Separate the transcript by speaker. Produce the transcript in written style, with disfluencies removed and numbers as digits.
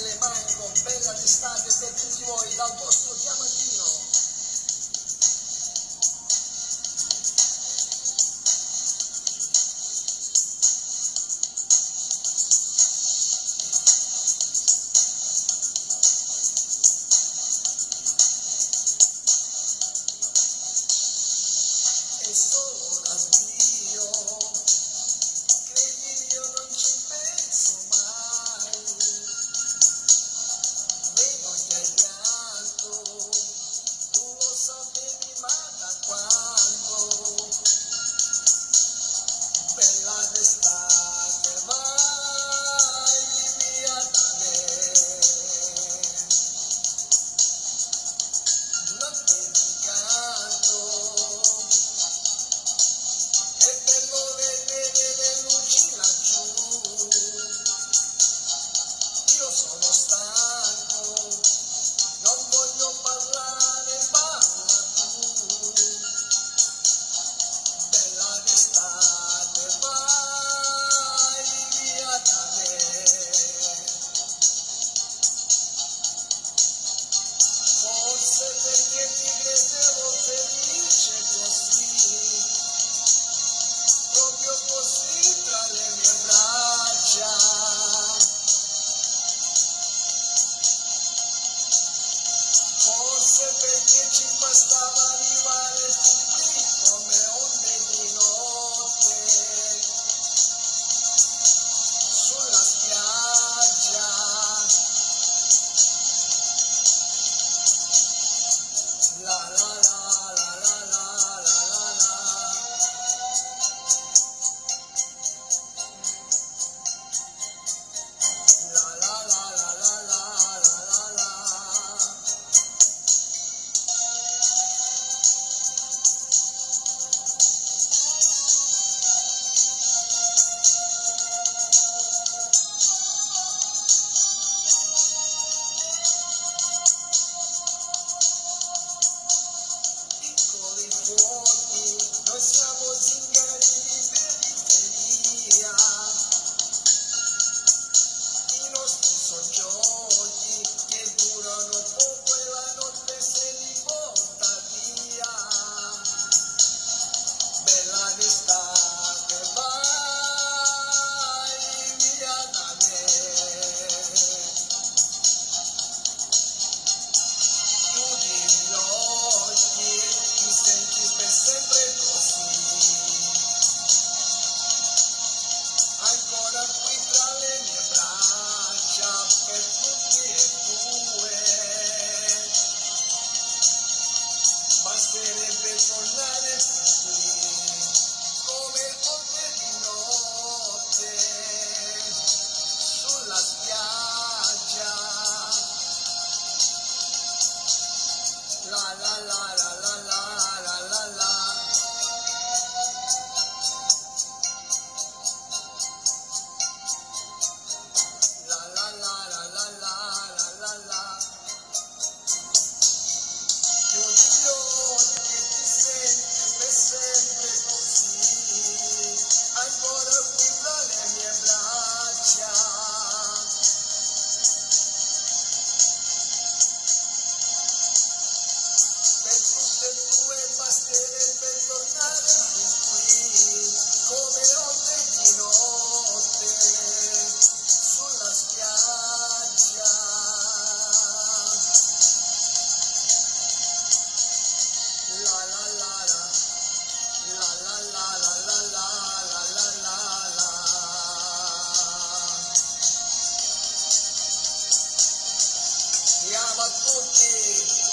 Speaker 1: le mango, bella d'estate per tutti voi, dal vostro Diamantino. È solo un addio, credi io non ci penso mai, vedo che hai pianto, tu lo sapevi ma da quando, bella d'estate vai via da me, notte di canto. E per vedere le luci laggiù, io sono stanco, non voglio parlare, parla tu, bella d'estate vai via da me, forse perché ti credevo felice così, proprio così tra le mie braccia, forse perché ci bastava arrivare fin qui come onde di notte, sulla spiaggia, la la la la la la la la la. La la la la la la la la la. Piccoli fuochi, noi siamo zingari di periferia, i nostri sono giochi che durano poco e la notte se li porta via, bella d'estate vai via da me, chiudi gli occhi, ti senti per sempre così, ancora qui tra le mie braccia, per tutti e due, basterebbe tornare qui, come onde di notte, sulla spiaggia, la la la la la la la la la. La la la la la la la la la. Chiudi gli occhi e ti senti per sempre così, ancora qui tra le mie braccia, per tutte e due basterebbe tornare fin qui, come onde di notte, sulla spiaggia, la la la la, la la la la la la la la la. Chiama tutti.